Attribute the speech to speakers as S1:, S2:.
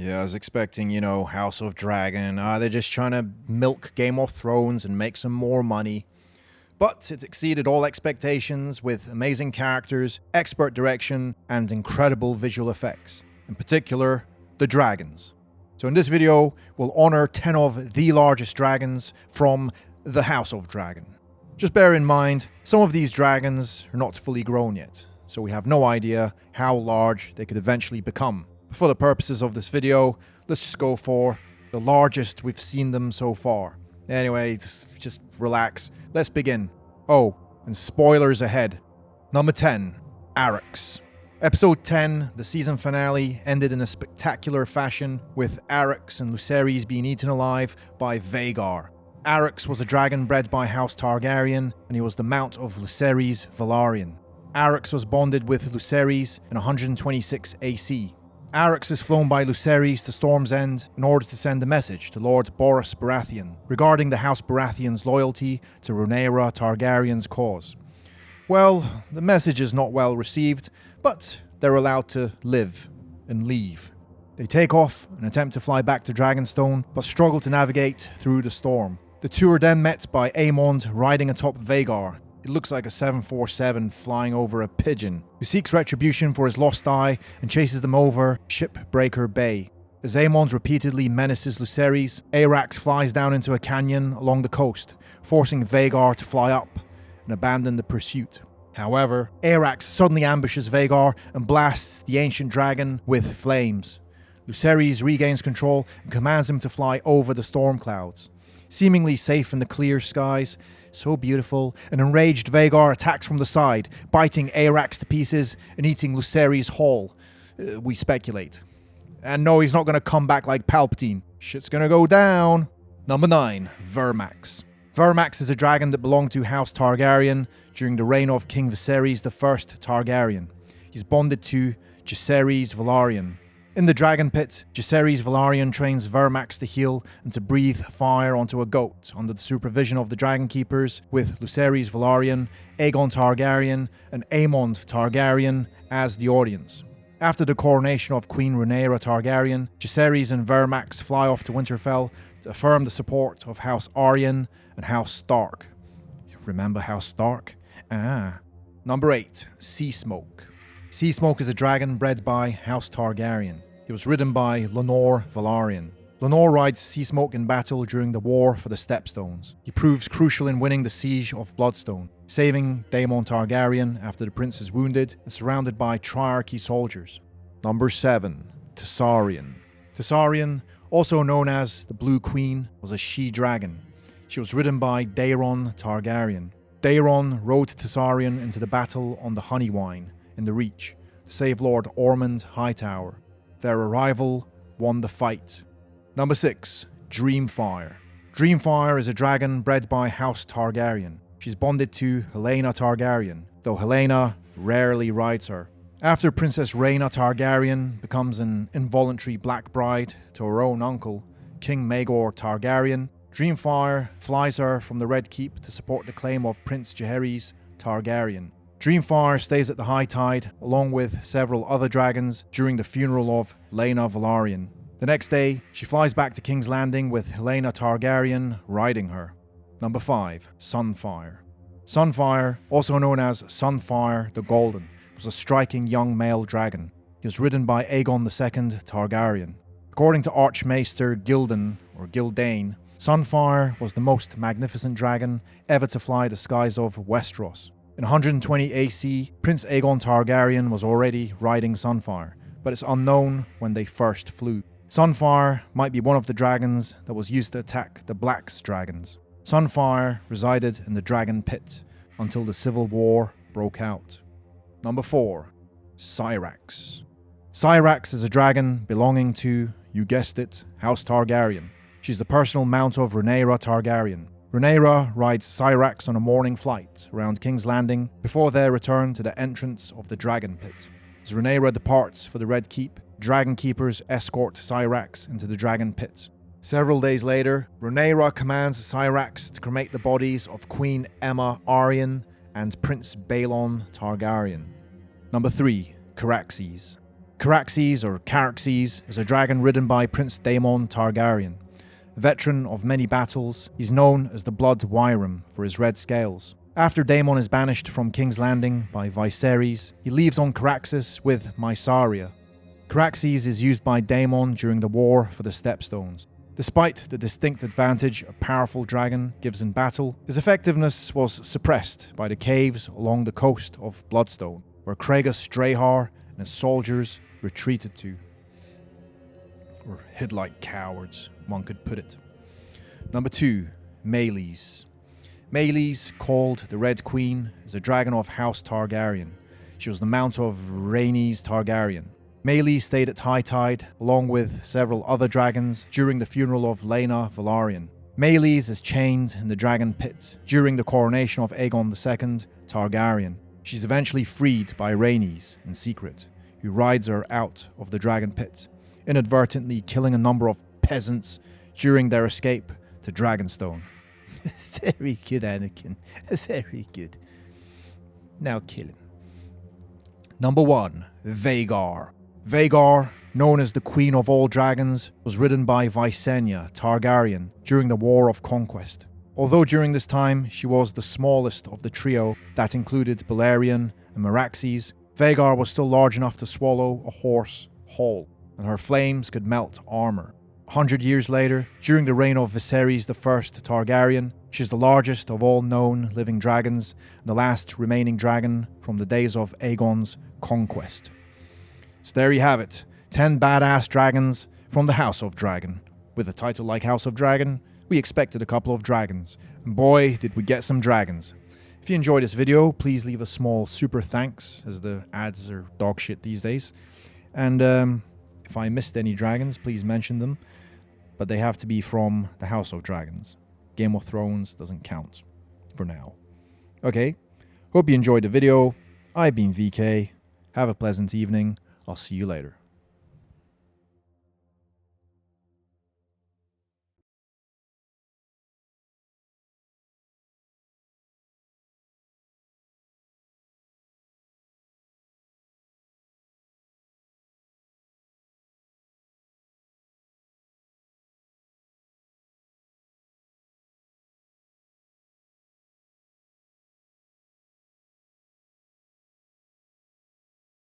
S1: Yeah, I was expecting, House of Dragon. They're just trying to milk Game of Thrones and make some more money. But it exceeded all expectations with amazing characters, expert direction, and incredible visual effects. In particular, the dragons. So in this video, we'll honor 10 of the largest dragons from the House of Dragon. Just bear in mind, some of these dragons are not fully grown yet, so we have no idea how large they could eventually become. For the purposes of this video, let's just go for the largest we've seen them so far. Anyway, just relax. Let's begin. Oh, and spoilers ahead. Number 10, SYRAX. Episode 10, the season finale, ended in a spectacular fashion with SYRAX and Lucerys being eaten alive by VHAGAR. SYRAX was a dragon bred by House Targaryen, and he was the mount of Lucerys Velaryon. SYRAX was bonded with Lucerys in 126 AC. SYRAX is flown by Lucerys to Storm's End in order to send a message to Lord Boros Baratheon regarding the House Baratheon's loyalty to Rhaenyra Targaryen's cause. Well, the message is not well received, but they're allowed to live and leave. They take off and attempt to fly back to Dragonstone, but struggle to navigate through the storm. The two are then met by Aemond riding atop VHAGAR. It looks like a 747 flying over a pigeon, who seeks retribution for his lost eye and chases them over Shipbreaker Bay. As Aemond repeatedly menaces Lucerys, SYRAX flies down into a canyon along the coast, forcing VHAGAR to fly up and abandon the pursuit. However, SYRAX suddenly ambushes VHAGAR and blasts the ancient dragon with flames. Lucerys regains control and commands him to fly over the storm clouds. Seemingly safe in the clear skies, so beautiful, an enraged VHAGAR attacks from the side, biting SYRAX to pieces and eating Lucerys whole. We speculate. And no, he's not going to come back like Palpatine. Shit's going to go down. Number 9, VERMAX. VERMAX is a dragon that belonged to House Targaryen during the reign of King Viserys I Targaryen. He's bonded to Jaehaerys Velaryon. In the dragon pit, Jaehaerys Velaryon trains VERMAX to heal and to breathe fire onto a goat under the supervision of the Dragon Keepers, with Lucerys Velaryon, Aegon Targaryen, and Aemond Targaryen as the audience. After the coronation of Queen Rhaenyra Targaryen, Jaehaerys and VERMAX fly off to Winterfell to affirm the support of House Arryn and House Stark. Remember House Stark? Number 8, SEASMOKE. SEASMOKE is a dragon bred by House Targaryen. He was ridden by Lenore Velaryon. Lenore rides SEASMOKE in battle during the War for the Stepstones. He proves crucial in winning the Siege of Bloodstone, saving Daemon Targaryen after the prince is wounded and surrounded by Triarchy soldiers. Number 7, TESSARION. TESSARION, also known as the Blue Queen, was a she-dragon. She was ridden by Daeron Targaryen. Daeron rode TESSARION into the battle on the Honeywine in the Reach to save Lord Ormond Hightower. Their arrival won the fight. Number 6, DREAMFYRE. DREAMFYRE is a dragon bred by House Targaryen. She's bonded to Helaena Targaryen, though Helaena rarely rides her. After Princess Rhaena Targaryen becomes an involuntary black bride to her own uncle, King Maegor Targaryen, DREAMFYRE flies her from the Red Keep to support the claim of Prince Jaehaerys Targaryen. DREAMFYRE stays at the High Tide along with several other dragons during the funeral of Laena Velaryon. The next day, she flies back to King's Landing with Helaena Targaryen riding her. Number 5, SUNFYRE. SUNFYRE, also known as SUNFYRE the Golden, was a striking young male dragon. He was ridden by Aegon II Targaryen. According to Archmaester Gildan, or Gildane, SUNFYRE was the most magnificent dragon ever to fly the skies of Westeros. In 120 AC, Prince Aegon Targaryen was already riding SUNFYRE, but it's unknown when they first flew. SUNFYRE might be one of the dragons that was used to attack the Black's dragons. SUNFYRE resided in the Dragon Pit until the Civil War broke out. Number 4, SYRAX. SYRAX is a dragon belonging to, you guessed it, House Targaryen. She's the personal mount of Rhaenyra Targaryen. Rhaenyra rides SYRAX on a morning flight around King's Landing before their return to the entrance of the Dragon Pit. As Rhaenyra departs for the Red Keep, Dragon Keepers escort SYRAX into the Dragon Pit. Several days later, Rhaenyra commands SYRAX to cremate the bodies of Queen Aemma Arryn and Prince Balon Targaryen. Number 3, CARAXES. CARAXES, or CARAXES, is a dragon ridden by Prince Daemon Targaryen. A veteran of many battles, he's known as the Blood Wyram for his red scales. After Daemon is banished from King's Landing by Viserys, he leaves on CARAXES with Mysaria. CARAXES is used by Daemon during the War for the Stepstones. Despite the distinct advantage a powerful dragon gives in battle, his effectiveness was suppressed by the caves along the coast of Bloodstone, where Kragus Drahar and his soldiers retreated to. Or hid like cowards, one could put it. Number 2, MELEYS. MELEYS, called the Red Queen, is a dragon of House Targaryen. She was the mount of Rhaenys Targaryen. MELEYS stayed at high tide, along with several other dragons, during the funeral of Laena Velaryon. MELEYS is chained in the Dragon Pit during the coronation of Aegon II Targaryen. She's eventually freed by Rhaenys in secret, who rides her out of the Dragon Pit, inadvertently killing a number of peasants during their escape to Dragonstone. Very good, Anakin. Very good. Now kill him. Number 1, VHAGAR. VHAGAR, known as the Queen of all Dragons, was ridden by Visenya Targaryen during the War of Conquest. Although during this time she was the smallest of the trio that included Balerion and Meraxes, VHAGAR was still large enough to swallow a horse whole, and her flames could melt armor. 100 years later, during the reign of Viserys I Targaryen, she is the largest of all known living dragons and the last remaining dragon from the days of Aegon's conquest. So there you have it, 10 badass dragons from the House of Dragon. With a title like House of Dragon, we expected a couple of dragons, and boy did we get some dragons. If you enjoyed this video, please leave a small super thanks, as the ads are dog shit these days. And if I missed any dragons, please mention them, but they have to be from the House of Dragons. Game of Thrones doesn't count, for now. Okay, hope you enjoyed the video. I've been VK. Have a pleasant evening. I'll see you later.